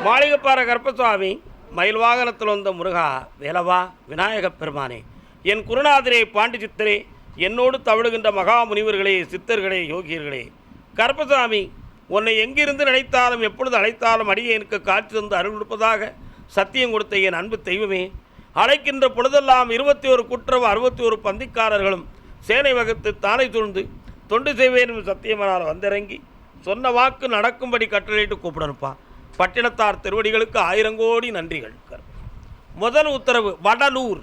மாளிகைப்பாற கருப்பசுவாமி மயில் வாகனத்தில் வந்த முருகா வேலவா விநாயகப் பெருமானே, என் குருநாதரே பாண்டி சித்தரே, என்னோடு தவழுகின்ற மகா முனிவர்களே, சித்தர்களே, யோகியர்களே, கருப்பசுவாமி உன்னை எங்கிருந்து நினைத்தாலும் எப்பொழுது அழைத்தாலும் அடியேனுக்கு காட்சி தந்து அருள் கொடுப்பதாக சத்தியம் கொடுத்த என் அன்பு தெய்வமே, அழைக்கின்ற பொழுதெல்லாம் 21 குற்றவ 61 பந்திக்காரர்களும் சேனை வகுத்து தானை சூழ்ந்து தொண்டு செய்வேன் சத்தியமனால் வந்திறங்கி சொன்ன வாக்கு நடக்கும்படி கட்டளையிட்டு கூப்பிடணுப்பா. பட்டினத்தார் திருவடிகளுக்கு 1000 கோடி நன்றிகள். முதல் உத்தரவு வடலூர்,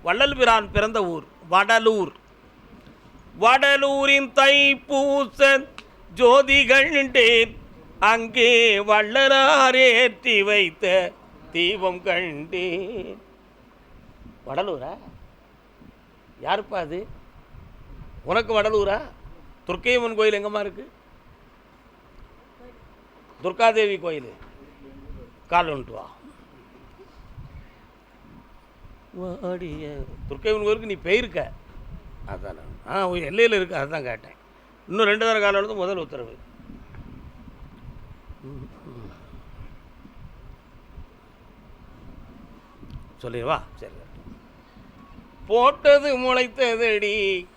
வள்ளல் பிரான் பிறந்த ஊர் வடலூர். வடலூரின் தைப்பூச ஜோதி கண்டேன், அங்கே வள்ளலாரேற்றி வைத்த தீபம் கண்டேன். வடலூரா? யாருப்பா அது? உனக்கு வடலூரா? துர்க்கையம்மன் கோயில் எங்கம்மா இருக்கு? துர்காதேவி கோயில் கால் வந்துட்டு வா. துர்க்கையம்மன் கோயிலுக்கு நீ போயிருக்க? அதான் எல்லையில் இருக்கு, அதுதான் கேட்டேன். இன்னும் 2 தர காலம் வந்து முதல் உத்தரவு. சொல்லிடுவா. சரி. போட்டது முளைத்ததடி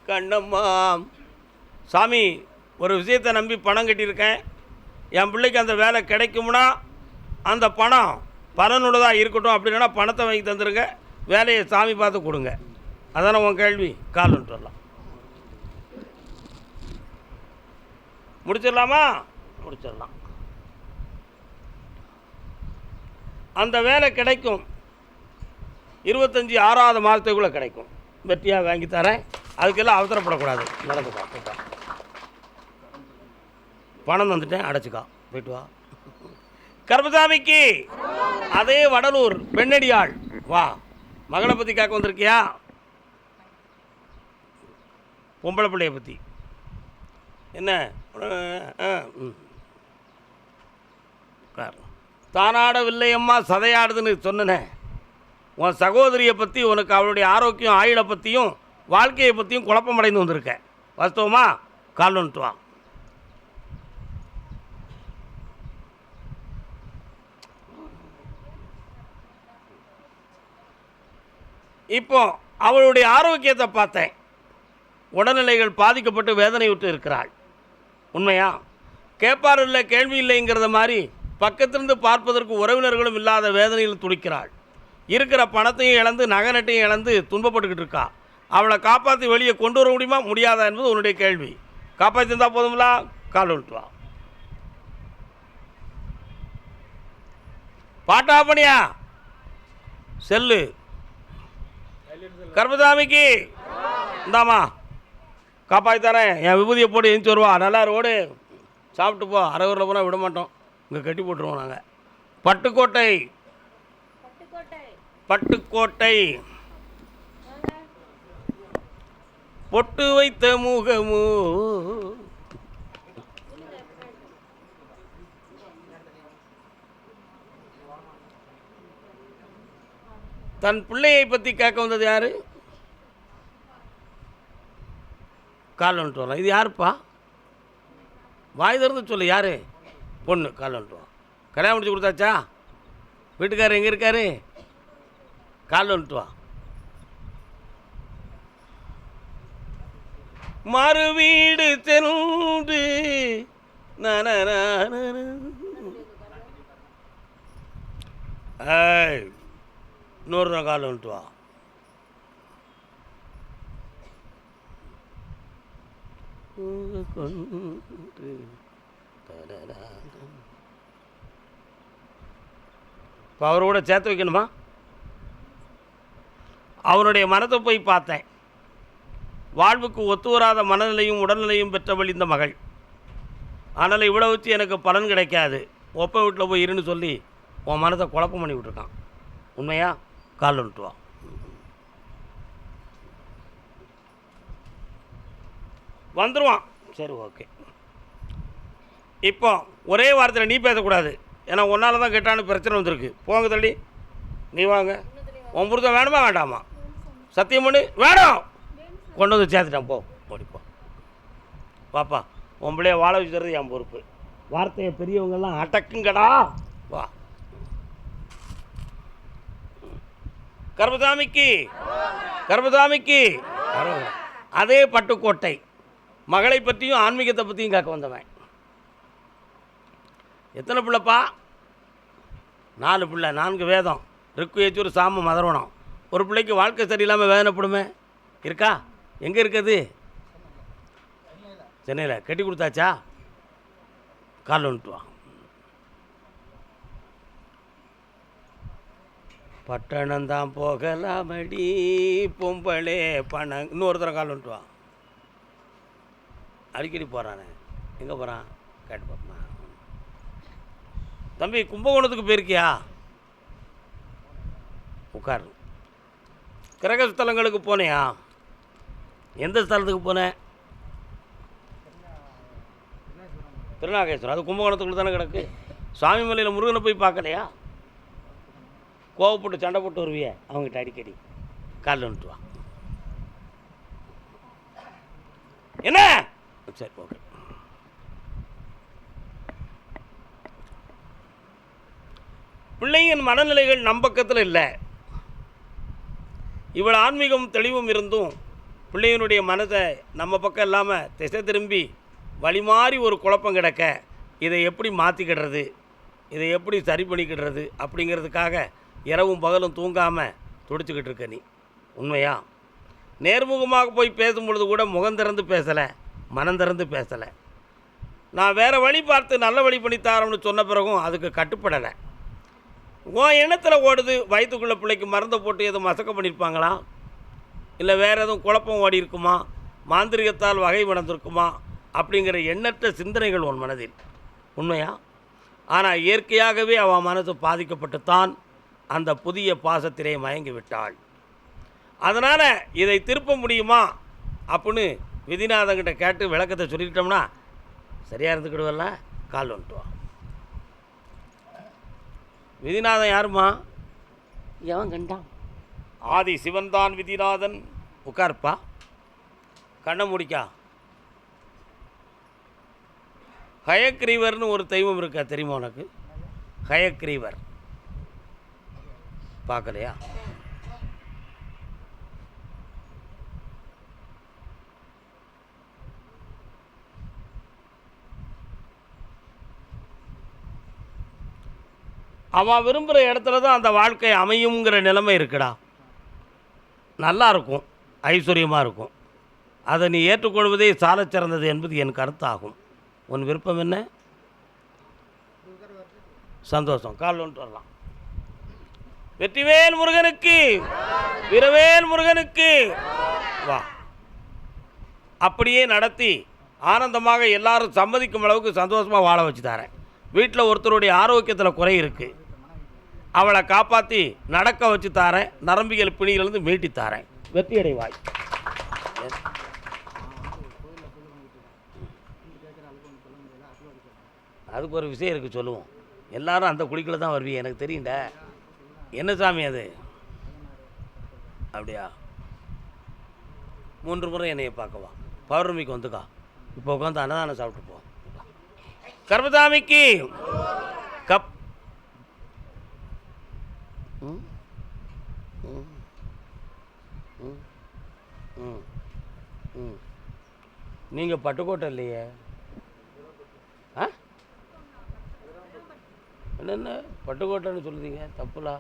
கண்ணம்மா. சாமி, ஒரு விஷயத்தை நம்பி பணம் கட்டியிருக்கேன். என் பிள்ளைக்கு அந்த வேலை கிடைக்கும்னா அந்த பணம் பலனுள்ளதாக இருக்கட்டும், அப்படின்னா பணத்தை வாங்கி தந்துடுங்க, வேலையை சாமி பார்த்து கொடுங்க. அதான உன் கேள்வி? கால் வந்துட்டு வரலாம். முடிச்சிடலாமா? முடிச்சிடலாம். அந்த வேலை கிடைக்கும். 25 6வது மாதத்துக்குள்ளே கிடைக்கும். வெற்றியாக வாங்கி தரேன். அதுக்கெல்லாம் அவசரப்படக்கூடாது. நடந்துக்கா. பணம் வந்துட்டேன், அடைச்சிக்கா. போயிட்டு வா. கருப்பசாமிக்கு அதே வடலூர் பெண்ணடியாள். வா. மகளை பற்றி கேட்க வந்திருக்கியா? பொம்பளை பிள்ளையை பற்றி என்ன? தானாடவில்லை அம்மா சதையாடுதுன்னு சொன்னேன். உன் சகோதரியை பற்றி, உனக்கு அவளுடைய ஆரோக்கியம் ஆயுளை பற்றியும் வாழ்க்கையை பற்றியும் குழப்பமடைந்து வந்திருக்க. வாஸ்தவமா? கால் வந்துட்டு வா. இப்போ அவளுடைய ஆரோக்கியத்தை பார்த்தேன். உடல்நிலைகள் பாதிக்கப்பட்டு வேதனை விட்டு இருக்கிறாள். உண்மையா? கேட்பார் இல்லை கேள்வி இல்லைங்கிறத மாதிரி பக்கத்திலிருந்து பார்ப்பதற்கு உறவினர்களும் இல்லாத வேதனையில் துடிக்கிறாள். இருக்கிற பணத்தையும் இழந்து நகை இழந்து துன்பப்பட்டுக்கிட்டு இருக்கா. அவளை காப்பாற்றி வெளியே கொண்டு வர முடியுமா முடியாதா என்பது உன்னுடைய கேள்வி. காப்பாற்றி இருந்தால் போதுங்களா? கால் வந்துட்டு வா. பாட்டா பண்ணியா? செல்லு கருப்பசாமிக்கு இந்தாமா காப்பாற்றி தரேன். என் விபூதியை போட்டு எழுந்துச்சு வருவா. நல்லா ரோடு சாப்பிட்டு போ. அரைவரில் போனால் விட மாட்டோம், இங்கே கட்டி போட்டுருவோம் நாங்கள். பட்டுக்கோட்டை பட்டுக்கோட்டை பொட்டு வைத்த முகமோ தன் பிள்ளையை பற்றி கேட்க வந்தது யாரு? கால் வந்துட்டு வரலாம். இது யாருப்பா? வாய் திறந்து சொல்லு. யார்? பொண்ணு. கால் வந்துட்டு வா. கல்யாணம் முடிச்சு கொடுத்தாச்சா? வீட்டுக்காரர் எங்கே இருக்காரு? கால் வந்துட்டு வா. மறு வீடு சென்று இன்னொரு கால் வந்துட்டு வா. இப்போ அவரோட சேர்த்து வைக்கணுமா? அவனுடைய மனத்தை போய் பார்த்தேன். வாழ்வுக்கு ஒத்து வராத மனநிலையும் உடல்நிலையும் பெற்றவள் இந்த மகள். ஆனால் இவ்வளோ வச்சு எனக்கு பலன் கிடைக்காது, ஒப்ப வீட்டில் போய் இருன்னு சொல்லி உன் மனத்தை குழப்பம் பண்ணி விட்டுருக்கான். உண்மையா? கால் வந்துட்டு வா. வந்துடுவான். சரி, ஓகே. இப்போ ஒரே வாரத்தில் நீ பேசக்கூடாது. ஏன்னா ஒன்றால் தான் கெட்டான்னு பிரச்சனை வந்திருக்கு. போங்க தள்ளி. நீ வாங்க. உன் புருஷன் வேணுமா வேண்டாமா? சத்தியம் பண்ணு. வேணும். கொண்டு வந்து சேர்த்துட்டான். போ, ஓடிப்போ. வாப்பா உம்பளையே வாழ வச்சுக்கிறது என் பொறுப்பு. வார்த்தையை பெரியவங்கெல்லாம் அடக்குங்கடா. வா. கர்மசாமிக்கு அதே பட்டுக்கோட்டை மகளை பற்றியும் ஆன்மீகத்தை பற்றியும் கேட்க வந்தவன். எத்தனை பிள்ளைப்பா? 4 பிள்ளை, 4 வேதம், ருக்கு ஏச்சூர் சாம மதர்வனம். ஒரு பிள்ளைக்கு வாழ்க்கை சரியில்லாமல் வேதனைப்படுமே இருக்கா? எங்கே இருக்குது? சென்னையில். கட்டி கொடுத்தாச்சா? கால் வந்துட்டு வா. பட்டணம்தான் போகலாமடி பொம்பளே பணம். இன்னொருத்தர கால் வந்துட்டு வா. அடிக்கடி போகிறானே, எங்கே போகிறான் கேட்டு பார்ப்போமா? தம்பி கும்பகோணத்துக்கு போயிருக்கியா? உட்காரு. கிரக ஸ்தலங்களுக்கு போனியா? எந்த ஸ்தலத்துக்கு போனேன்? திருநாகேஸ்வரம். அது கும்பகோணத்துக்குள்ள தானே கிடக்கு. சுவாமி மலையில் முருகனை போய் பார்க்கலையா? கோவப்பட்டு சண்டை போட்டு வருவிய அவங்ககிட்ட அடிக்கடி. காலில் வந்துட்டு வா. என்ன? சரி, ஓகே. பிள்ளையின் மனநிலைகள் நம் பக்கத்தில் இல்லை. இவ்வளோ ஆன்மீகம் தெளிவும் இருந்தும் பிள்ளையினுடைய மனதை நம்ம பக்கம் இல்லாமல் திசை திரும்பி வழி மாறி ஒரு குழப்பம் கிடக்க, இதை எப்படி மாற்றிக்கிடுறது, இதை எப்படி சரி பண்ணிக்கிடுறது அப்படிங்கிறதுக்காக இரவும் பகலும் தூங்காமல் துடிச்சுக்கிட்டு இருக்க நீ. உண்மையா? நேர்முகமாக போய் பேசும்பொழுது கூட முகம் திறந்து பேசலை, மனம் திறந்து பேசலை. நான் வேறு வழி பார்த்து நல்ல வழி பண்ணித்தாரோம்னு சொன்ன பிறகும் அதுக்கு கட்டுப்படலை. உன் எண்ணத்தில் ஓடுது. வயிற்றுக்குள்ளே பிள்ளைக்கு மருந்தை போட்டு எதுவும் மசக்க பண்ணியிருப்பாங்களா? இல்லை வேறு எதுவும் குழப்பம் ஓடி இருக்குமா? மாந்திரிகத்தால் வகை மணந்திருக்குமா? அப்படிங்கிற எண்ணற்ற சிந்தனைகள் உன் மனதில். உண்மையா? ஆனால் இயற்கையாகவே அவன் மனசு பாதிக்கப்பட்டுத்தான் அந்த புதிய பாசத்திலே மயங்கி விட்டாள். அதனால் இதை திருப்ப முடியுமா அப்படின்னு விதிநாதங்கிட்ட கேட்டு விளக்கத்தை சொல்லிக்கிட்டோம்னா சரியாக இருந்துக்கிடுவல்ல. கால் வந்துட்டு வா. விதிநாதன் யாருமா? எவன் கண்டான்? ஆதி சிவன்தான் விதிநாதன். உட்கார்ப்பா. கண்ணை முடிக்கா. ஹயக்ரீவர்னு ஒரு தெய்வம் இருக்கா தெரியுமா உனக்கு? ஹயக்ரீவர் பார்க்கலையா? அவன் விரும்புகிற இடத்துல தான் அந்த வாழ்க்கை அமையுங்கிற நிலைமை இருக்குடா. நல்லா இருக்கும், ஐஸ்வர்யமாக இருக்கும். அதை நீ ஏற்றுக்கொள்வதே சாலச் சிறந்தது என்பது என் கருத்தாகும். உன் விருப்பம் என்ன? சந்தோஷம். கால் ஒன்று வரலாம். வெற்றிவேல் முருகனுக்கு, வீரவேல் முருகனுக்கு. வா. அப்படியே நடத்தி ஆனந்தமாக எல்லாரும் சம்மதிக்கும் அளவுக்கு சந்தோஷமாக வாழ வச்சு தரேன். வீட்டில் ஒருத்தருடைய ஆரோக்கியத்தில் குறை இருக்குது, அவளை காப்பாற்றி நடக்க வச்சு தாரேன். நரம்பியல் பிணியிலிருந்து மீட்டி தாரேன். வெற்றியடைவாய். அதுக்கு ஒரு விஷயம் இருக்குது, சொல்லுவோம். எல்லாரும் அந்த குழிக்குள்ள தான் வருவீங்க, எனக்கு தெரியும்டா. என்ன சாமி அது? அப்படியா? 3 முறை என்னையை பார்க்கவா. பௌர்ணமிக்கு வந்துக்கா. இப்போ உட்காந்து அன்னதானம் சாப்பிட்டு போ. கர்மசாமிக்கு கப். நீங்கள் பட்டுக்கோட்டை இல்லையே? ஆ, என்னென்ன பட்டுக்கோட்டைன்னு சொல்லுதீங்க? தப்புலா.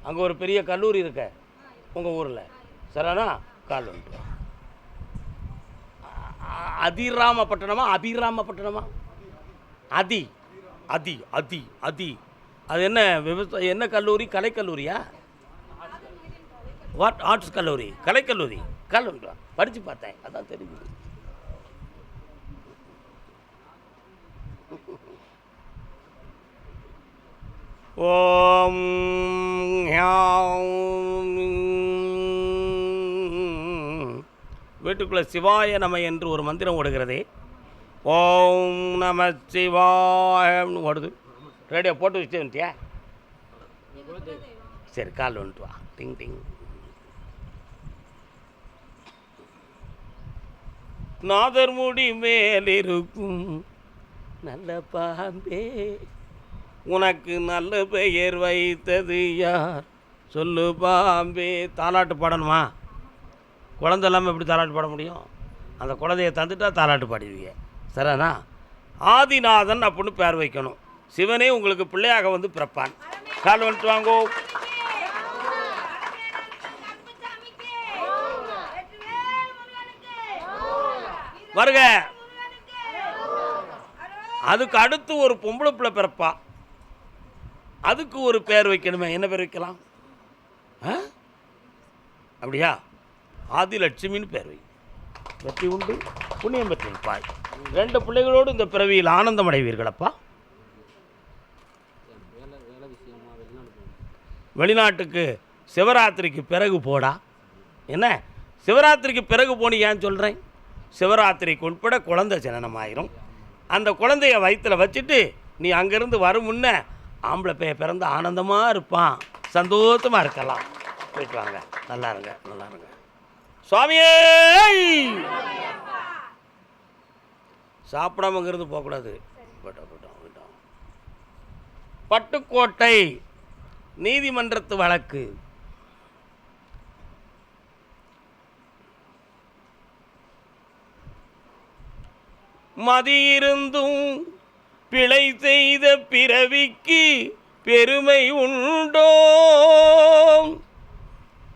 அங்கே ஒரு பெரிய கல்லூரி இருக்க உங்கள் ஊரில். சரிண்ணா? கால் வந்துட்டு. அதிராமப்பட்டினமா அபிராமப்பட்டினமா? அதி அதி அதி அதி அது என்ன விவசாய என்ன கல்லூரி? கலைக்கல்லூரியா? வாட்? ஆர்ட்ஸ் கல்லூரி, கலைக்கல்லூரி. கால் வந்துட்டு படித்து பார்த்தேன், அதான் தெரியுது. ஓம் வீட்டுக்குள்ளே சிவாய நம என்று ஒரு மந்திரம் ஓடுகிறதே. ஓம் நம சிவாயம்னு ஓடுது. ரேடியோ போட்டு வச்சு வந்துட்டியா? சரி, கால் வந்துட்டு வா. டிங் டிங். நாதர் முடி மேலிருக்கும் நல்ல பாம்பே உனக்கு நல்ல பெயர் வைத்தது யார் சொல்லு பாம்பே. தாலாட்டு பாடணுமா? குழந்தை இல்லாமல் எப்படி தாலாட்டு பாட முடியும்? அந்த குழந்தைய தந்துட்டா தாலாட்டு பாடுவீங்க. சரிண்ணா? ஆதிநாதன் அப்படின்னு பேர் வைக்கணும். சிவனே உங்களுக்கு பிள்ளையாக வந்து பிறப்பான். கால் வந்துட்டு வாங்கோ. வருக. அதுக்கு அடுத்து ஒரு பொம்பளை பிள்ளை பிறப்பா. அதுக்கு ஒரு பேர் வைக்கணுமே. என்ன பேர் வைக்கலாம்? அப்படியா? ஆதிலட்சுமின்னு பேர் வை. வெற்றி உண்டு, புண்ணியம் பெற்றிருப்பாய். 2 பிள்ளைகளோடு இந்த பிறவியில் ஆனந்தம் அடைவீர்களப்பா. வெளிநாட்டுக்கு சிவராத்திரிக்கு பிறகு போடா. என்ன சிவராத்திரிக்கு பிறகு போனி ஏன் சொல்கிறேன்? சிவராத்திரிக்கு உட்பட குழந்தை ஜனனமாயிரும். அந்த குழந்தைய வயிற்றில் வச்சுட்டு நீ அங்கேருந்து வரும் முன்ன ஆம்பளை பைய பிறந்து ஆனந்தமாக இருப்பான், சந்தோஷமாக இருக்கலாம். போயிட்டு வாங்க. நல்லா இருங்க, நல்லா இருங்க. சுவாமியே சாப்பிடாம அங்கிருந்து போகக்கூடாது. பட்டுக்கோட்டை நீதிமன்றத்து வழக்கு. மதியிருந்தும் பிழை செய்த பிறவிக்கு பெருமை உண்டோ?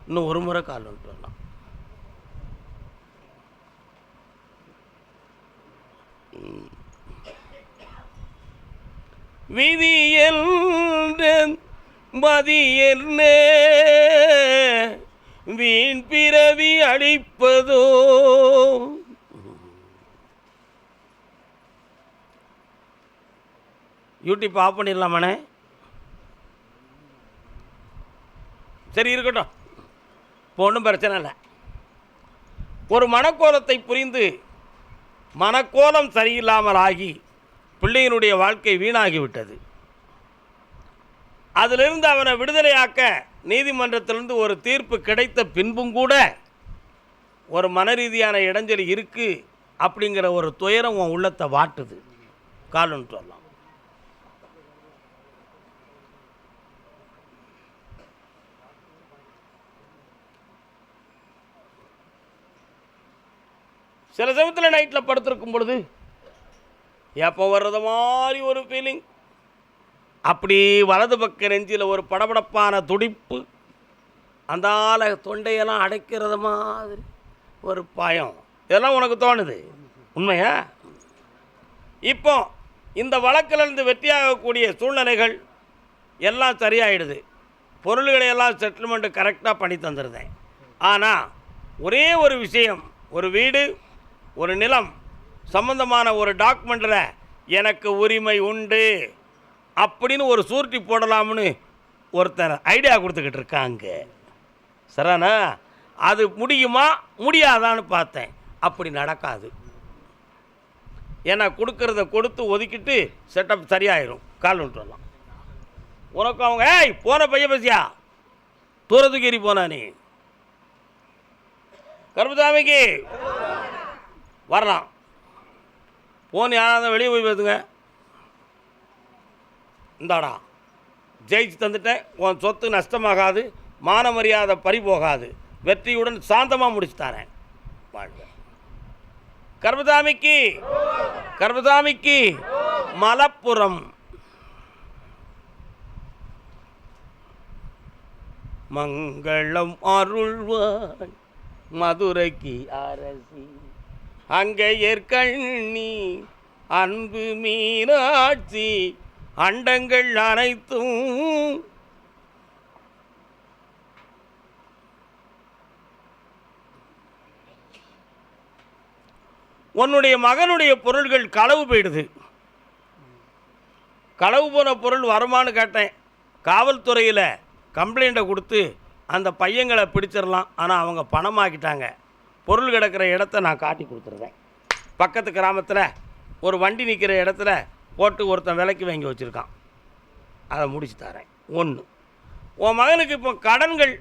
இன்னும் ஒரு முறை கால் வந்துட்டு வரலாம். விதி என்ற மதி என்ன வீண் பிறவி அளிப்பதோ? YouTube of பண்ணிடலாமாண்ணே? சரி இருக்கட்டும், இப்போ ஒன்றும் பிரச்சனை இல்லை. ஒரு மனக்கோலத்தை புரிந்து மனக்கோலம் சரியில்லாமல் ஆகி பிள்ளையினுடைய வாழ்க்கை வீணாகிவிட்டது. அதிலிருந்து அவனை விடுதலையாக்க நீதிமன்றத்திலிருந்து ஒரு தீர்ப்பு கிடைத்த பின்பும் கூட ஒரு மனரீதியான இடைஞ்சல் இருக்குது அப்படிங்கிற ஒரு துயரம் உன் உள்ளத்தை வாட்டுது. கால்னு சொல்லலாம். சில சமயத்தில் நைட்டில் படுத்திருக்கும் பொழுது எப்போ வர்றது மாதிரி ஒரு ஃபீலிங். அப்படி வலது பக்க நெஞ்சில் ஒரு படபடப்பான துடிப்பு, அந்தால தொண்டையெல்லாம் அடைக்கிறது மாதிரி ஒரு பயம். இதெல்லாம் உனக்கு தோணுது உண்மையா? இப்போ இந்த வழக்கிலிருந்து வெற்றியாகக்கூடிய சூழ்நிலைகள் எல்லாம் சரியாயிடுது. பொருள்களை எல்லாம் செட்டில்மெண்ட்டு கரெக்டாக பண்ணி தந்துருந்தேன். ஆனால் ஒரே ஒரு விஷயம், ஒரு வீடு ஒரு நிலம் சம்பந்தமான ஒரு டாக்குமெண்ட்டில் எனக்கு உரிமை உண்டு அப்படின்னு ஒரு சூரிட்டி போடலாம்னு ஒருத்தர் ஐடியா கொடுத்துக்கிட்டு இருக்காங்க. சரிண்ணா? அது முடியுமா முடியாதான்னு பார்த்தேன். அப்படி நடக்காது. ஏன்னா கொடுக்கறத கொடுத்து ஒதுக்கிட்டு செட்டப் சரியாயிரும். கால் விட்டு வரலாம். உனக்கு அவங்க போன பைய பசியா தூரத்துக்கு ஏறி போனா நீ கருப்புசாமிக்கு வரலாம். போன் யாராவது வெளியே போய் பேசுங்க. இந்தாடா ஜெயிச்சு தந்துட்டேன், உன் சொத்து நஷ்டமாகாது, மான மரியாதை பறி போகாது, வெற்றியுடன் சாந்தமாக முடிச்சு தரேன். வாழ்க. கருப்புசாமிக்கு கருப்புசாமிக்கு மலப்புரம். மங்களம் அருள்வான் மதுரைக்கு அரசி, அங்கையர்கண்ணி அன்பு மீனாட்சி, அண்டங்கள் அனைத்தும் உன்னுடைய மகனுடைய பொருள்கள் களவு போயிடுது. களவு போன பொருள் வருமானு கேட்டேன். காவல்துறையில் கம்ப்ளைண்ட்டை கொடுத்து அந்த பையங்களை பிடிச்சிடலாம். ஆனால் அவங்க பணமாக்கிட்டாங்க. பொருள் கிடக்கிற இடத்த நான் காட்டி கொடுத்துருவேன். பக்கத்து கிராமத்தில் ஒரு வண்டி நிற்கிற இடத்துல போட்டு ஒருத்தன் விலைக்கு வாங்கி வச்சுருக்கான். அதை முடிச்சு தரேன். 1. உன் மகனுக்கு இப்போ கடன்கள்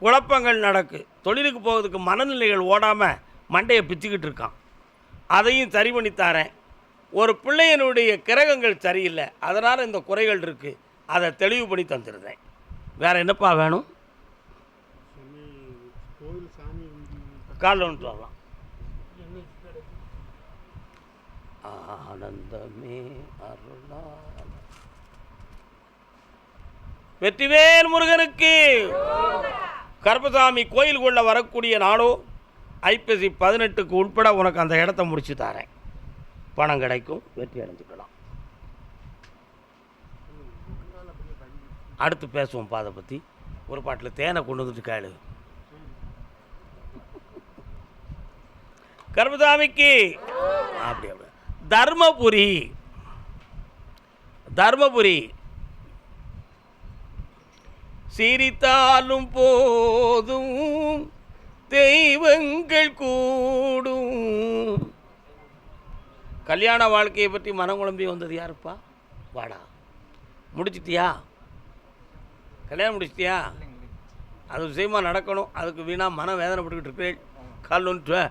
குழப்பங்கள் நடக்கு. தொழிலுக்கு போகிறதுக்கு மனநிலைகள் ஓடாமல் மண்டையை பிச்சுக்கிட்டு இருக்கான். அதையும் சரி பண்ணி தரேன். ஒரு பிள்ளையனுடைய கிரகங்கள் சரியில்லை, அதனால் இந்த குறைகள் இருக்குது, அதை தெளிவு பண்ணி தந்துடுறேன். வேறு என்னப்பா வேணும்? காலில் வந்துட்டு வரலாம். ஆனந்தமே அருளா. வெற்றிவேல் முருகனுக்கு. கருப்பசாமி கோயிலுக்குள்ள வரக்கூடிய நாளோ ஐப்பசி 18க்கு உட்பட உனக்கு அந்த இடத்த முடிச்சு தரேன். பணம் கிடைக்கும், வெற்றி அடைஞ்சுக்கலாம். அடுத்து பேசுவோம் அதை பற்றி. ஒரு பாட்டில் தேனை கொண்டு வந்துட்டு கேளு. கருப்பசாமிக்கு அப்படி அப்படி. தர்மபுரி, தர்மபுரி சிரித்தாலும் போதும் தெய்வங்கள் கூடும். கல்யாண வாழ்க்கையை பற்றி மனம் குழம்பி வந்தது யாருப்பா? வாடா, முடிச்சிட்டியா? கல்யாணம் முடிச்சிட்டியா? அது விஷயமாக நடக்கணும். அதுக்கு வீணாக மனம் வேதனைப்பட்டுக்கிட்டு இருக்கிறேன். கால் ஒன்று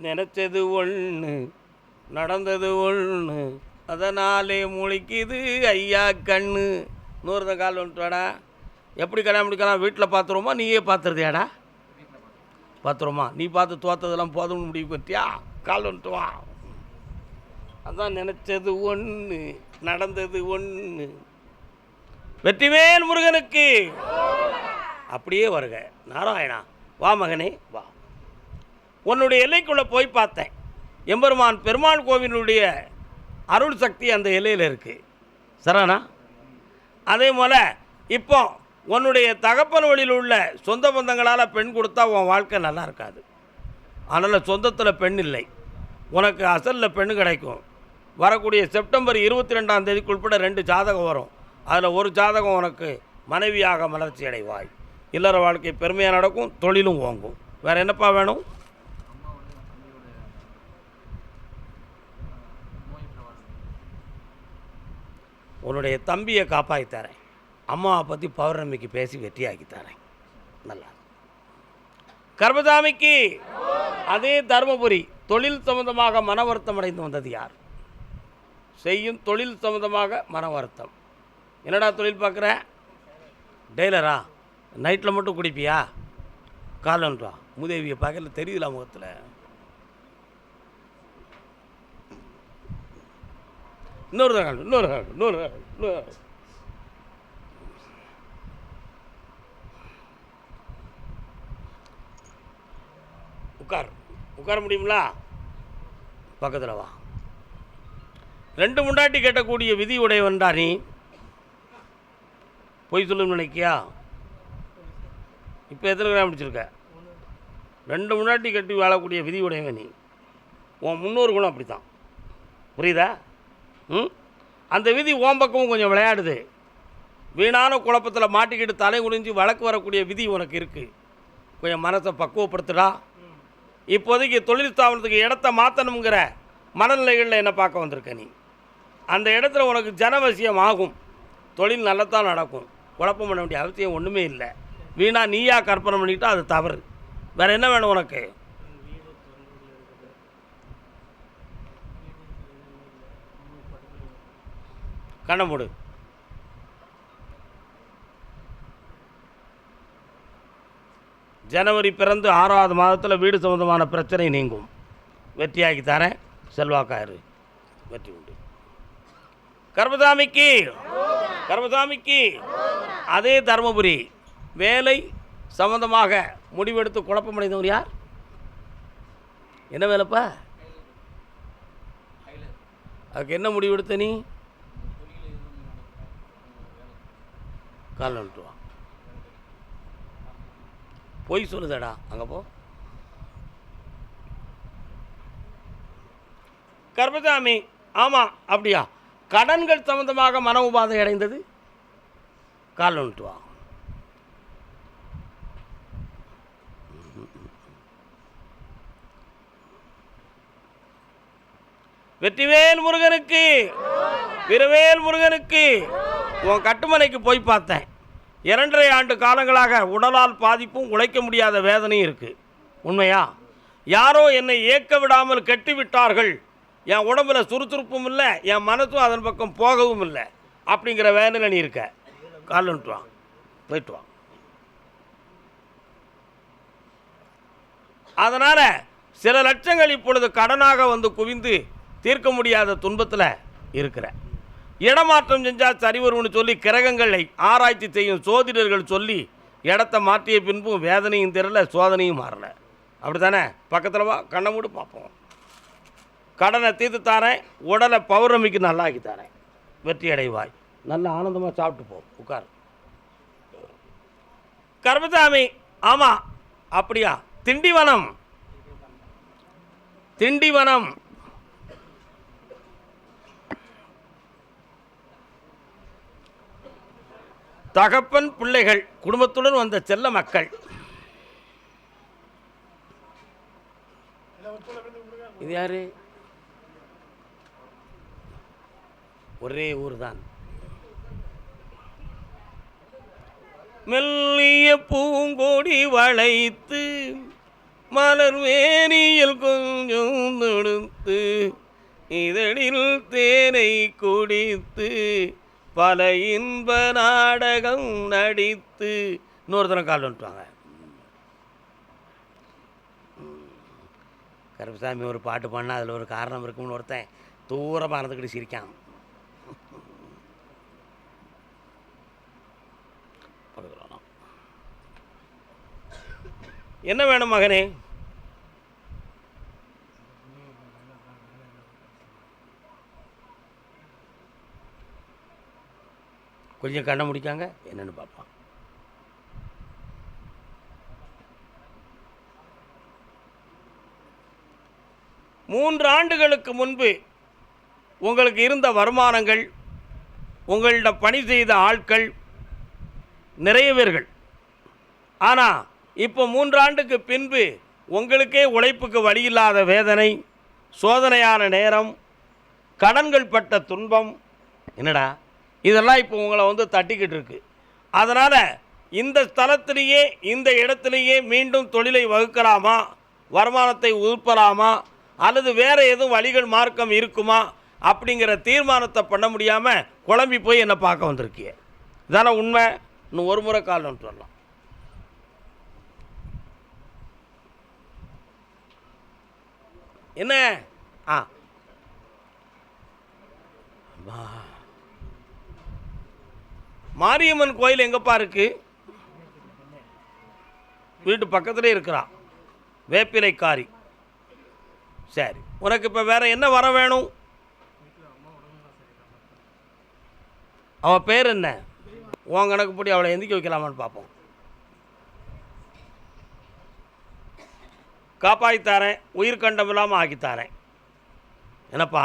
நினச்சது ஒன்று, நடந்தது ஒன்று, அதனாலே முழிக்குது ஐயா கண்ணு. நூறுத கால் வந்துட்டு வாடா. எப்படி கல்யாணம் முடிக்கலாம்? வீட்டில் பார்த்துருவோமா, நீயே பார்த்துருதியாடா? பார்த்துருவோமா? நீ பார்த்து தோற்றதெல்லாம் போதும்னு முடிவு பற்றியா? கால் வந்துட்டு வா. அதான் நினச்சது ஒன்று, நடந்தது ஒன்று. வெற்றிவேல் முருகனுக்கு. அப்படியே வருக. நாராயணா, வா மகனே வா. உன்னுடைய எல்லைக்குள்ளே போய் பார்த்தேன். எம்பெருமான் பெருமாள் கோவிலுடைய அருள் சக்தி அந்த எல்லையில் இருக்குது. சரணா, அதே போல் இப்போ உன்னுடைய தகப்பன் வழியில் உள்ள சொந்த பந்தங்களால் பெண் கொடுத்தா உன் வாழ்க்கை நல்லா இருக்காது. அதனால் சொந்தத்தில் பெண் இல்லை, உனக்கு அசலில் பெண் கிடைக்கும். வரக்கூடிய செப்டம்பர் 22ஆம் தேதிக்கு உட்பட 2 ஜாதகம் வரும். அதில் ஒரு ஜாதகம் உனக்கு மனைவியாக மலர்ச்சி அடைவாய். இல்லற வாழ்க்கை பெருமையாக நடக்கும், தொழிலும் ஓங்கும். வேறு என்னப்பா வேணும்? உன்னுடைய தம்பியை காப்பாற்றி தரேன். அம்மாவை பற்றி பௌர்ணமிக்கு பேசி வெற்றியாக்கி தரேன். நல்லா. கர்மசாமிக்கு. அதே தர்மபுரி தொழில் சம்பந்தமாக மன வருத்தம் அடைந்து வந்தது யார்? செய்யும் தொழில் சம்பந்தமாக மன வருத்தம். என்னடா தொழில் பார்க்குற? டெய்லரா? நைட்டில் மட்டும் குடிப்பியா? காலன்றா மூதேவியை பார்க்கல தெரியுதுல முகத்தில். இன்னொரு உட்கார முடியுங்களா? பக்கத்தில் வா. 2 முண்டாட்டி கேட்டக்கூடிய விதி உடையவன்டா நீ. பொய் சொல்லுன்னு நினைக்கியா? இப்போ எத்தனை கிராம் பிடிச்சிருக்க? 2 முண்டாட்டி கட்டி வாழக்கூடிய விதி உடையவன் நீ. உன் முன்னோர் குணம் அப்படி தான், புரியுதா? அந்த விதி ஓம் பக்கமும் கொஞ்சம் விளையாடுது. வீணான குழப்பத்தில் மாட்டிக்கிட்டு தலை குனிஞ்சு வழக்கு வரக்கூடிய விதி உனக்கு இருக்குது. கொஞ்சம் மனசை பக்குவப்படுத்துடா. இப்போதைக்கு தொழில் ஸ்தாபனத்துக்கு இடத்த மாற்றணுங்கிற மனநிலைகளில் என்ன பார்க்க வந்திருக்க நீ. அந்த இடத்துல உனக்கு ஜனவசியம் ஆகும். தொழில் நல்லத்தான் நடக்கும். குழப்பம் பண்ண வேண்டிய அவசியம் ஒன்றுமே இல்லை. வீணாக நீயா கற்பனை பண்ணிக்கிட்டால் அது தவறு. வேறு என்ன வேணும் உனக்கு? கண்ண மூடு. ஜனவரி பிறந்து 6வது மாதத்தில் வீடு சம்பந்தமான பிரச்சனை நீங்கும். வெற்றியாக்கி தரேன். செல்வாக்காரு, வெற்றி உண்டு. கர்மசாமிக்கு. கர்மசாமிக்கு. அதே தர்மபுரி வேலை சம்பந்தமாக முடிவெடுத்து குழப்பமடைந்தவர் யார்? என்ன வேலைப்பா? அதுக்கு என்ன முடிவெடுத்த நீ? கால் வந்துட்டு வா. பொய் சொல்லுதடா. அங்கே போ. கர்மசாமி. ஆமாம், அப்படியா? கடன்கள் சம்பந்தமாக மன உபாதை அடைந்தது. கால் வந்துட்டு வா. வெற்றிவேல் முருகனுக்கு. வீரவேல் முருகனுக்கு. உன் கட்டுமனைக்கு போய் பார்த்தேன். 2.5 ஆண்டு காலங்களாக உடலால் பாதிப்பும் உழைக்க முடியாத வேதனையும் இருக்குது. உண்மையா? யாரோ என்னை இயக்க விடாமல் கெட்டி விட்டார்கள், என் உடம்பில் சுறுசுறுப்பும் இல்லை, என் மனசும் அதன் பக்கம் போகவும் இல்லை அப்படிங்கிற வேதனை நீ இருக்க. காலன்ட்டு வா, போயிட்டு வா. அதனால் சில லட்சங்கள் இப்பொழுது கடனாக வந்து குவிந்து தீர்க்க முடியாத துன்பத்தில் இருக்கிற. இடமாற்றம் செஞ்சால் சரி வரும்னு சொல்லி கிரகங்களை ஆராய்ச்சி செய்யும் சோதிடர்கள் சொல்லி இடத்த மாற்றிய பின்பும் வேதனையும் தெரியல, சோதனையும் மாறல. அப்படி தானே? பக்கத்தில் வா, கண்ணை மூடு பார்ப்போம். கடனை தீர்த்து தாரேன், உடலை பௌர்ணமிக்கு நல்லா ஆக்கி தரேன், வெற்றி அடைவாய். நல்ல ஆனந்தமாக சாப்பிட்டு போ, உட்கார். கருப்பசாமி, ஆமாம் அப்படியா? திண்டிவனம், திண்டிவனம். தகப்பன் பிள்ளைகள் குடும்பத்துடன் வந்த செல்ல மக்கள். இது யாரு? ஒரே ஊர் தான். மெல்லிய பூங்கொடி வளைத்து மலர் வேணியில் கொஞ்சம் தொடுத்து இதழில் தேனை குடித்து பல இன்ப நாடகம் நடித்து. இன்னொருத்தனை கால் வந்துட்டுவாங்க. கருப்பசாமி ஒரு பாட்டு பண்ணால் அதில் ஒரு காரணம் இருக்கும்னு ஒருத்தன் தூரமாக இருந்துக்கிட்டு சிரிக்கான். என்ன வேணும் மகனே? கொஞ்சம் கண்ணை முடிக்காங்க, என்னென்னு பார்ப்பான். மூன்று ஆண்டுகளுக்கு முன்பு உங்களுக்கு இருந்த வருமானங்கள், உங்களிடம் பணி செய்த ஆட்கள் நிறைய பேர்கள். ஆனால் இப்போ 3 ஆண்டுக்கு பின்பு உங்களுக்கே உழைப்புக்கு வழியில்லாத வேதனை, சோதனையான நேரம், கடன்கள் பட்ட துன்பம். என்னடா இதெல்லாம் இப்போ உங்களை வந்து தட்டிக்கிட்டு இருக்கு. அதனால் இந்த ஸ்தலத்திலேயே, இந்த இடத்துலையே மீண்டும் தொழிலை வகுக்கலாமா, வருமானத்தை உருப்பலாமா, அல்லது வேறு எதுவும் வழிகள் மார்க்கம் இருக்குமா அப்படிங்கிற தீர்மானத்தை பண்ண முடியாமல் குழம்பி போய் என்னை பார்க்க வந்திருக்கிய. இதான உண்மை. இன்னும் ஒரு முறை கால் வந்துட்டு வரலாம். என்ன? மாரியம்மன் கோயில் எங்கப்பா இருக்கு? வீட்டு பக்கத்துலேயே இருக்கிறான், வேப்பிலைக்காரி. சரி, உனக்கு இப்போ வேற என்ன வர வேணும்? அவன் பேர் என்ன? உன் கணக்கு போடி அவளை எந்திக்க வைக்கலாமான்னு பார்ப்போம். காப்பாற்றித்தாரேன், உயிர்கண்டம் இல்லாமல் ஆக்கித்தாரேன். என்னப்பா,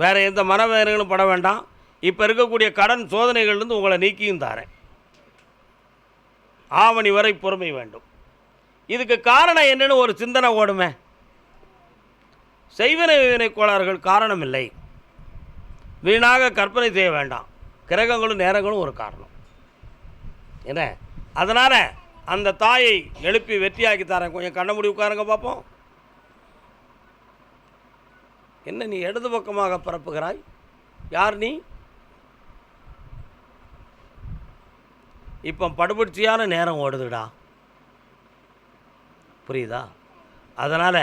வேறு எந்த மனவேதனைகளும் பட வேண்டாம். இப்போ இருக்கக்கூடிய கடன் சோதனைகள்லேருந்து உங்களை நீக்கியும் தாரேன். ஆவணி வரை பொறுமை வேண்டும். இதுக்கு காரணம் என்னன்னு ஒரு சிந்தனை ஓடுமே. செய்வினை வினை கோளாறுகள் காரணம் இல்லை. வீணாக கற்பனை செய்ய வேண்டாம். கிரகங்களும் நேரங்களும் ஒரு காரணம். என்ன? அதனால் அந்த தாயை எழுப்பி வெற்றியாக்கி தரேன். கொஞ்சம் கண்ண முடி உட்காருங்க பார்ப்போம். என்ன நீ இடது பக்கமாக பரப்புகிறாய்? யார் நீ? இப்போ படுபட்சியான நேரம் ஓடுதுடா, புரியுதா? அதனால்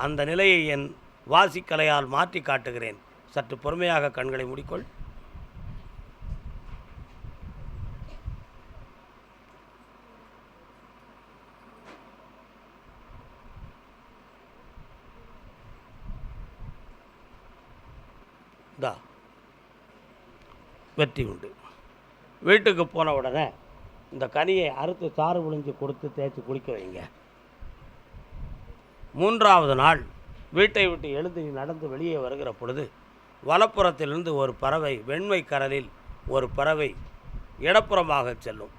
அந்த நிலையை என் வாசிக்கலையால் மாற்றி காட்டுகிறேன். சற்று பொறுமையாக கண்களை மூடிக்கொள். தா வெற்றி உண்டு. வீட்டுக்கு போன உடனே இந்த கனியை அறுத்து சாறு புழிஞ்சு கொடுத்து தேய்ச்சி குளிக்க வைங்க. 3ஆவது நாள் வீட்டை விட்டு எழுந்து நடந்து வெளியே வருகிற பொழுது வலப்புறத்திலிருந்து ஒரு பறவை, வெண்மை கரலில் ஒரு பறவை இடப்புறமாக செல்லும்.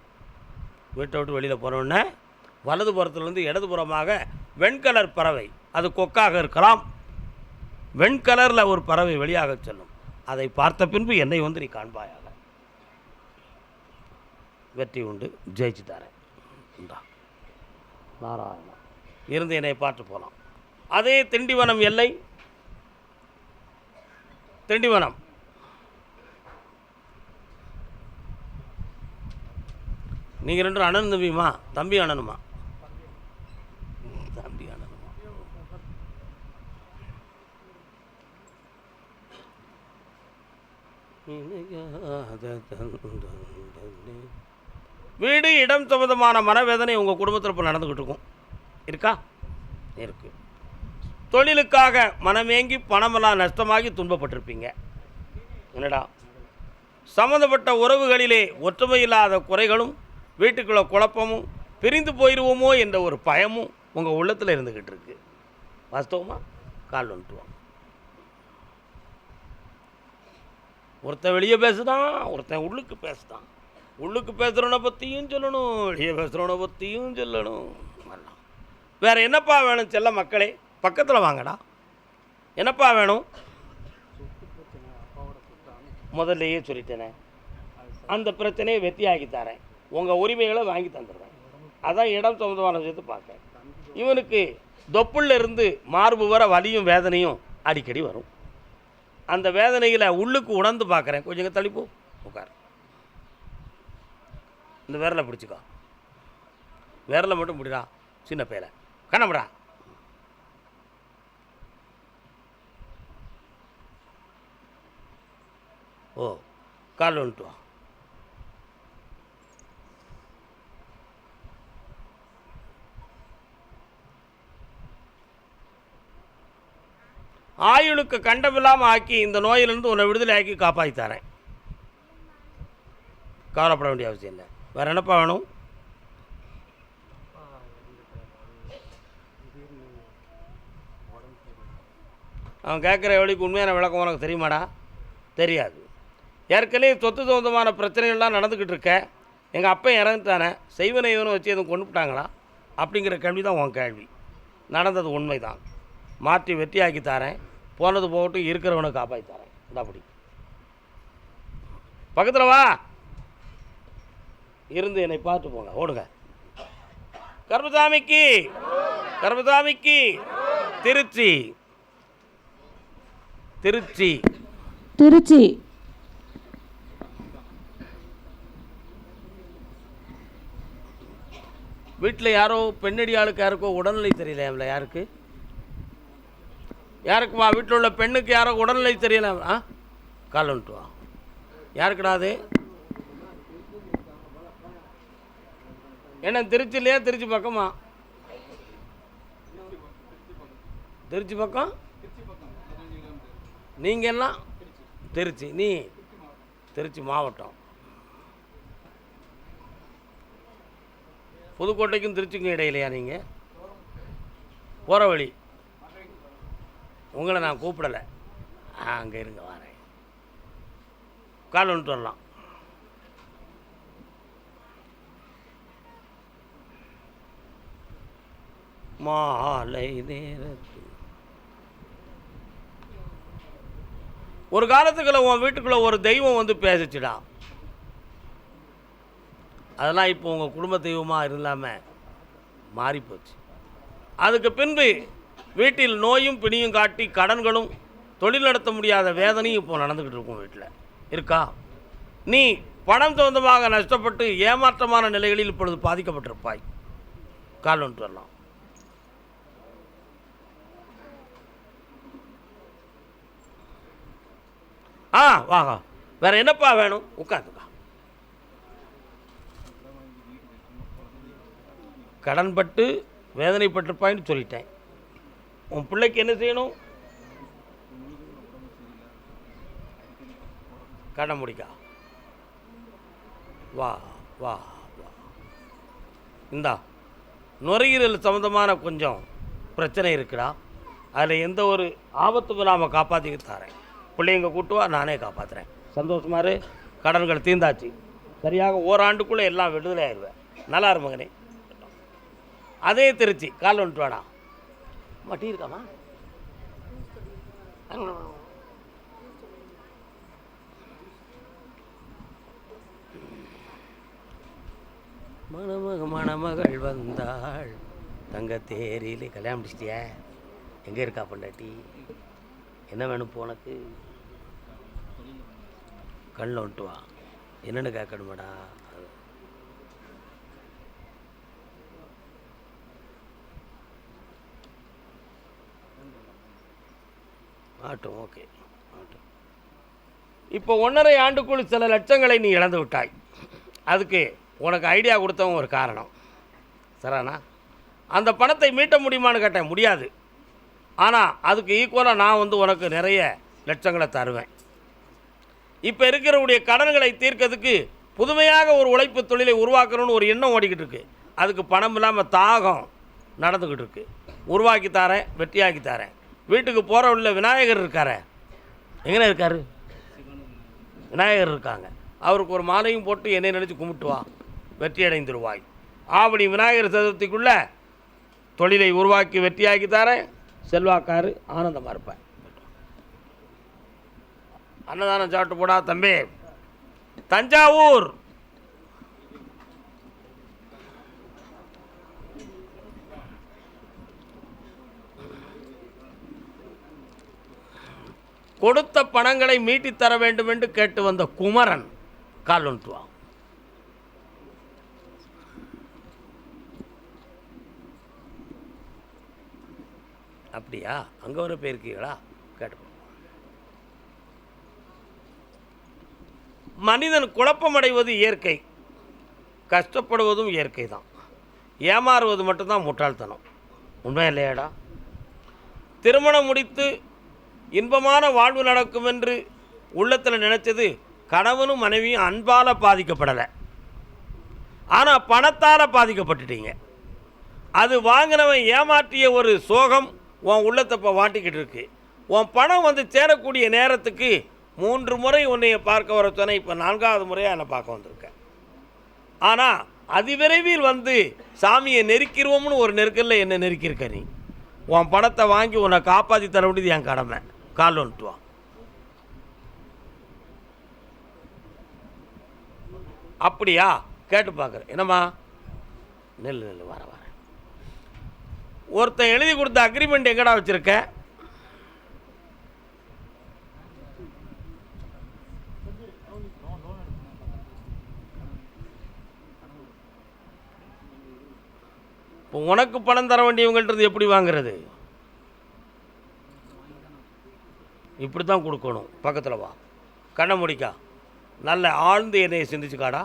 வீட்டை விட்டு வெளியில் போனோடனே வலதுபுறத்திலிருந்து இடதுபுறமாக வெண்கலர் பறவை, அது கொக்காக இருக்கலாம், வெண்கலரில் ஒரு பறவை வெளியாக செல்லும். அதை பார்த்த பின்பு என்னை வந்து நீ காண்பாயாக. வெற்றி உண்டு, ஜெயிச்சு தரேன். இந்தா நாராயணா இருந்து என்னை பார்த்து போகலாம். அதே திண்டிவனம் எல்லை, திண்டிவனம் நீங்கள் 2 அண்ணன் தம்பியுமா? தம்பி அண்ணனுமா? தம்பி அண்ணனுமா? வீடு இடம் சம்பந்தமான மனவேதனை உங்கள் குடும்பத்தில் இப்போ நடந்துக்கிட்டு இருக்கும். இருக்கா? இருக்கு. தொழிலுக்காக மனமேங்கி பணமெல்லாம் நஷ்டமாகி துன்பப்பட்டிருப்பீங்க. என்னடா சம்மந்தப்பட்ட உறவுகளிலே ஒற்றுமை இல்லாத குறைகளும், வீட்டுக்குள்ள குழப்பமும், பிரிந்து போயிடுவோமோ என்ற ஒரு பயமும் உங்கள் உள்ளத்தில் இருந்துக்கிட்டு இருக்கு. வாஸ்தவமாக கால் வந்துட்டுவாங்க. ஒருத்தன் வெளியே பேசுதான், ஒருத்தன் உள்ளுக்கு பேசுதான். உள்ளுக்கு பேசுகிறவனை பற்றியும் சொல்லணும், வெளியே பேசுகிறவனை பற்றியும் சொல்லணும். வேறு என்னப்பா வேணும் செல்ல மக்களே? பக்கத்தில் வாங்கடா. என்னப்பா வேணும்? முதல்லையே சொல்லிட்டேனே, அந்த பிரச்சனையை வெற்றியாகி தரேன். உங்கள் உரிமைகளை வாங்கி தந்துடுறேன். அதான் இடம் சம்பந்தமான விஷயத்தை பார்க்க. இவனுக்கு தொப்புள்ள இருந்து மார்பு வர வலியும் வேதனையும் அடிக்கடி வரும். அந்த வேதனையில் உள்ளுக்கு உணர்ந்து பார்க்குறேன். கொஞ்சம் தள்ளிப்போ, உட்கார். இந்த விரலை பிடிச்சிக்கோ. விரலை மட்டும் பிடிடா, சின்ன பேரை கண்ணப்படா. ஓ, கால் வந்துட்டு வா. ஆயுளுக்கு கண்டமில்லாமல் ஆக்கி இந்த நோயிலிருந்து உன்னை விடுதலை ஆக்கி காப்பாற்றி தரேன். கவலைப்பட வேண்டிய அவசியம் இல்லை. வேறு என்னப்பா வேணும்? அவன் கேட்குற எவ்வளோக்கு உண்மையான விளக்கம் உனக்கு தெரியுமாடா? தெரியாது. ஏற்கனவே சொத்து சொந்தமான பிரச்சனைகள்லாம் நடந்துக்கிட்டு இருக்க. எங்கள் அப்பா இறந்துட்டானே, செய்வனை இவனை வச்சு எதுவும் கொண்டு விட்டாங்களா அப்படிங்கிற கேள்வி தான் உன் கேள்வி. நடந்தது உண்மை தான். மாற்றி வெற்றியாக்கி தரேன். போனது போகட்டும், இருக்கிறவனை காப்பாற்றி தரேன். இந்த அப்படி பக்கத்தில் வா, இருந்து என்னை பார்த்து போங்க. ஓடுங்க. கர்மசாமிக்கு, கர்மசாமிக்கு. திருச்சி, திருச்சி, திருச்சி. வீட்டில் யாரோ பெண்ணடி ஆளுக்கு யாருக்கோ உடல்நிலை தெரியல. யாருக்கு? யாருக்குமா? வீட்டில் உள்ள பெண்ணுக்கு யாரோ உடல்நிலை தெரியல. கால் வந்துட்டு வா. யாருக்குடா அது? என்ன திருச்சிலையா? திருச்சி பக்கமா? திருச்சி பக்கம். நீங்கள் எல்லாம் திருச்சி, நீ திருச்சி மாவட்டம். புதுக்கோட்டைக்கும் திருச்சிக்கும் இடையிலையா நீங்கள்? போகிற வழி. உங்களை நான் கூப்பிடலை. அங்கே இருங்க, வரேன். கால் வந்துட்டு வரலாம். மாலை நேரத்தில் ஒரு காலத்துக்குள்ள உன் வீட்டுக்குள்ளே ஒரு தெய்வம் வந்து பேசிச்சுடா. அதெல்லாம் இப்போ உங்கள் குடும்ப தெய்வமாக இல்லாமல் மாறிப்போச்சு. அதுக்கு பின்பு வீட்டில் நோயும் பிணியும் காட்டி கடன்களும் தொழில் நடத்த முடியாத வேதனையும் இப்போ நடந்துக்கிட்டு இருக்கும். வீட்டில் இருக்கா? நீ பணம் சொந்தமாக நஷ்டப்பட்டு ஏமாற்றமான நிலைகளில் இப்பொழுது பாதிக்கப்பட்டிருப்பாய். கால் வந்துட்டு வரலாம். வாங்க. வேறு என்னப்பா வேணும்? உட்காந்துக்கா. கடன்பட்டு வேதனைப்பட்டிருப்பாயின்னு சொல்லிட்டேன். உன் பிள்ளைக்கு என்ன செய்யணும்? கடன் முடிக்கா. வா வா வா. இந்தா நுரையீரல் சம்மந்தமான கொஞ்சம் பிரச்சனை இருக்குடா. அதில் எந்த ஒரு ஆபத்தும் இல்லாமல் காப்பாற்றி தரேன். பிள்ளைங்க கூட்டுவா, நானே காப்பாற்றுறேன். சந்தோஷமா இரு. கடன்கள் தீர்ந்தாச்சு. சரியாக ஓராண்டுக்குள்ளே எல்லாம் விடுதலை ஆயிடுவேன். நல்லா இரு மகனே. அதே திருச்சி. கால் வந்துட்டு வாடா. டீ இருக்காமா? மணமகள் வந்தாள் தங்க தேரிலே. கல்யாணம் முடிச்சிட்டியா? எங்கே இருக்கா பொண்டாட்டி? என்ன வேணும் இப்போ உனக்கு? கண்ணில் வந்துட்டு வா. என்னென்னு கேட்கணுமாடா? ஆட்டும், ஓகே ஆட்டும். இப்போ 1.5 ஆண்டுக்குள் சில லட்சங்களை நீ இழந்து விட்டாய். அதுக்கு உனக்கு ஐடியா கொடுத்தவங்க ஒரு காரணம். சரிண்ணா? அந்த பணத்தை மீட்ட முடியுமான்னு கேட்டேன். முடியாது. ஆனால் அதுக்கு ஈக்குவலாக நான் உனக்கு நிறைய லட்சங்களை தருவேன். இப்போ இருக்கிறவுடைய கடன்களை தீர்க்கிறதுக்கு புதுமையாக ஒரு உழைப்பு தொழிலை உருவாக்கணும்னு ஒரு எண்ணம் ஓடிக்கிட்டு இருக்கு. அதுக்கு பணம் இல்லாமல் தாகம் நடந்துக்கிட்டு இருக்கு. உருவாக்கி தரேன், வெற்றியாக்கி தரேன். வீட்டுக்கு போகிற உள்ள விநாயகர் இருக்கார. எங்கே இருக்கார்? விநாயகர் இருக்காங்க. அவருக்கு ஒரு மாலையும் போட்டு என்னை நினச்சி கும்பிட்டு வா, வெற்றி அடைந்துருவாய். ஆவணி விநாயகர் சதுர்த்திக்குள்ளே தொழிலை உருவாக்கி வெற்றியாக்கி தரேன். செல்வாக்காரு, ஆனந்தமாக இருப்பேன். அன்னதானம் சாப்பிட்டு போடா தம்பி. தஞ்சாவூர் கொடுத்த பணங்களை மீட்டித் தர வேண்டும் என்று கேட்டு வந்த குமரன் கால் ஒன்றுவா. அப்படியா? அங்கே வர போயிருக்கீங்களா? கேட்டு. மனிதன் குழப்பமடைவது இயற்கை, கஷ்டப்படுவதும் இயற்கை தான். ஏமாறுவது மட்டும்தான் முட்டாள்தனம். உண்மை இல்லையாடா? திருமணம் முடித்து இன்பமான வாழ்வு நடக்கும் என்று உள்ளத்தில் நினச்சது கணவனும் மனைவியும் அன்பால் பாதிக்கப்படலை, ஆனால் பணத்தால் பாதிக்கப்பட்டுட்டீங்க. அது வாங்கினவன் ஏமாற்றிய ஒரு சோகம் உன் உள்ளத்தை இப்போ வாட்டிக்கிட்டு இருக்கு. உன் பணம் சேரக்கூடிய நேரத்துக்கு 3 முறை உன்னைய பார்க்க வர சொன்ன, இப்போ 4வது முறையாக என்னை பார்க்க வந்திருக்கேன். ஆனால் அதிவிரைவில் சாமியை நெருக்கிடுவோம்னு ஒரு நெருக்கல்ல என்னை நெருக்கியிருக்க. நீ உன் பணத்தை வாங்கி உன்னை காப்பாற்றி தர வேண்டியது என் கடமை. கால் வந்துட்டு வா. அப்படியா? கேட்டு பார்க்குறேன். என்னம்மா? நெல் வர ஒருத்தன் எழுதி கொடுத்த அக்ரிமெண்ட் எங்கடா வச்சுருக்க? இப்போ உனக்கு பணம் தர வேண்டியவங்கள்ட்ட எப்படி வாங்கிறது? இப்படி தான் கொடுக்கணும். பக்கத்தில் வா, கண்ணை முடிக்கா, நல்ல ஆழ்ந்து என்னையை சிந்திச்சுக்காடா.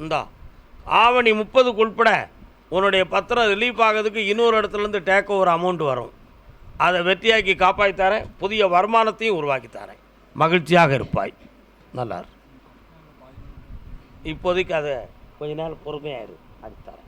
இந்தா ஆவணி 30க்கு உட்பட உன்னுடைய பத்திரம் ரிலீஃப் ஆகிறதுக்கு இன்னொரு இடத்துலேருந்து டேக் ஓவர் அமௌண்ட் வரும். அதை வெற்றியாக்கி காப்பாற்றி தரேன். புதிய வருமானத்தையும் உருவாக்கி தரேன். மகிழ்ச்சியாக இருப்பாய். நல்லா இப்போதைக்கு அதை கொஞ்ச நேரம் பொறுமையாக அடித்தாரேன்.